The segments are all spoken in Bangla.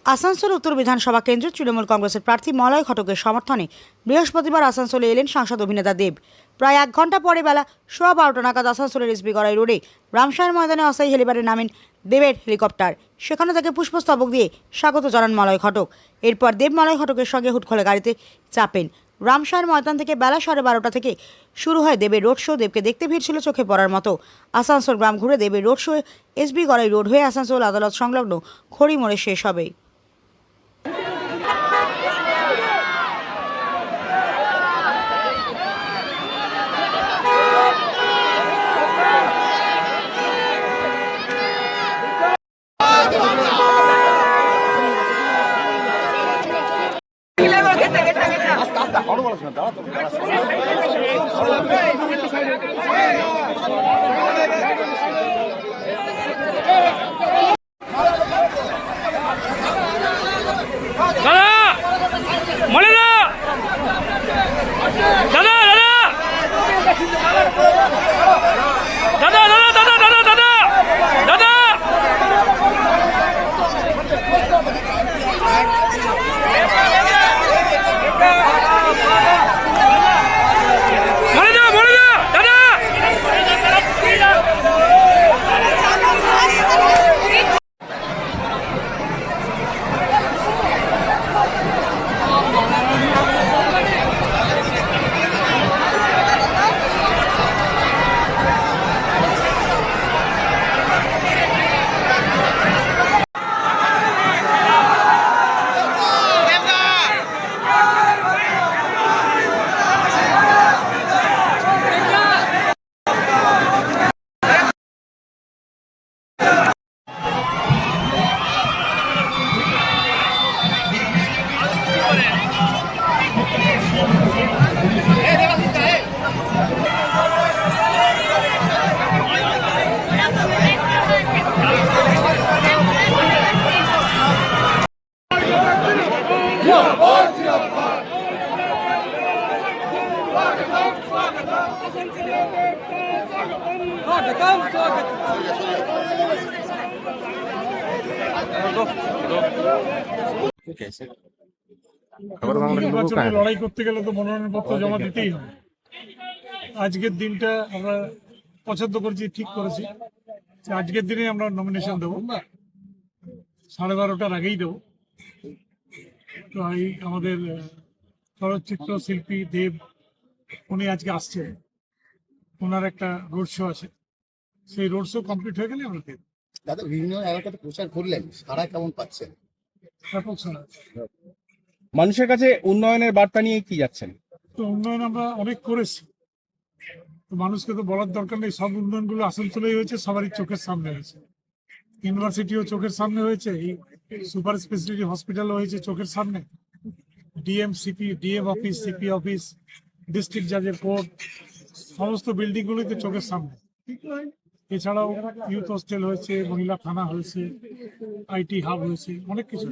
আসানসোল উত্তর বিধানসভা কেন্দ্রে তৃণমূল কংগ্রেসের প্রার্থী মলয় ঘটকের সমর্থনে বৃহস্পতিবার আসানসোলে এলেন সাংসদ অভিনেতা দেব। প্রায় ১ ঘন্টা পরে বেলা 12:15 নাগাদ আসানসোলের এসবি গড়াই রোডে রামসায়ের ময়দানে অস্থায়ী হেলিপ্যাডে নামেন দেবের হেলিকপ্টার। সেখানে তাকে পুষ্পস্তবক দিয়ে স্বাগত জানান মলয় ঘটক। এরপর দেব মলয় ঘটকের সঙ্গে হুটখোলে গাড়িতে চাপেন। রামসায়ের ময়দান থেকে বেলা 12:30 থেকে শুরু হয় দেবের রোড শো। দেবকে দেখতে ভিড় ছিল চোখে পড়ার মতো। আসানসোল গ্রাম ঘুরে দেবের road show SB Garai road হয়ে আসানসোল আদালত সংলগ্ন খড়ি মোড়ে শেষ হবে। নির্বাচনে লড়াই করতে গেলে তো মনোনয়নপত্র জমা দিতেই হবে। আজকের দিনটা আমরা পছন্দ করেছি, ঠিক করেছি যে আজকের দিনে আমরা নমিনেশন দেবো, 12:30টার আগেই দেবো। তো এই আমাদের চলচ্চিত্র শিল্পী দেব, উনি আজকে আসছেন, ওনার একটা রোড শো আছে, সেই রোড শো কমপ্লিট হয়ে গেলে আমরা দেব। দাদা, বিভিন্ন এলাকাতে প্রচার করলেন, সারা কেমন পাচ্ছেন? ব্যাপক শোনা। মানুষের কাছে উন্নয়নের বার্তা নিয়ে কি যাচ্ছেন? তো উন্নয়ন আমরা অনেক করেছি, তো মানুষকে তো বলার দরকার নেই। সব উন্নয়নগুলো আসানসোলেই হয়েছে, সবারই চোখের সামনে হয়েছে। ইউনিভার্সিটিও চোখের সামনে হয়েছে, এই সুপার স্পেশালিটি হসপিটালও হয়েছে চোখের সামনে। DM office, CP office, district জাজের কোর্ট, সমস্ত বিল্ডিংগুলোই তো চোখের সামনে। এছাড়াও ইউথ হোস্টেল হয়েছে, মহিলা থানা হয়েছে, আইটি হাব হয়েছে, অনেক কিছু।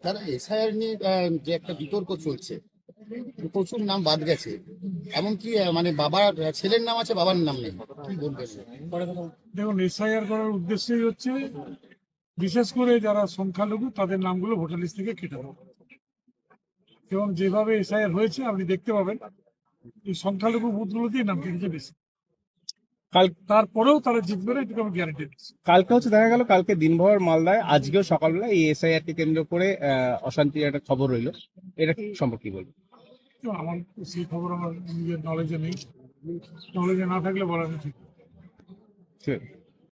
দাদা, এসআইআর নিয়ে যে একটা বিতর্ক চলছে, প্রচুর নাম বাদ গেছে, এমনকি মানে বাবার ছেলের নাম আছে, বাবার নাম নেই, কি বলবেন? দেখুন, এসআইআর করার উদ্দেশ্যই হচ্ছে বিশেষ করে যারা সংখ্যালঘু তাদের নামগুলো ভোটার লিস্ট থেকে কেটে দেওয়া। এবং যেভাবে এসআইআর হয়েছে আপনি দেখতে পাবেন এই সংখ্যালঘু বুথগুলোতেই নাম কেটেছে বেশি। তারপরেও তারা জিতবে না, এটুকু আমি গ্যারান্টি দিচ্ছি। কালকে দেখা গেল, কালকে দিনভর মালদায়, আজকেও সকালবেলা এই এসআইআর কে কেন্দ্র করে অশান্তির একটা খবর রইলো, এটা সম্পর্কে কি বলবো? আমার সেই খবর আমার নিজের নলেজে নেই, নলেজে না থাকলে বলা ঠিক।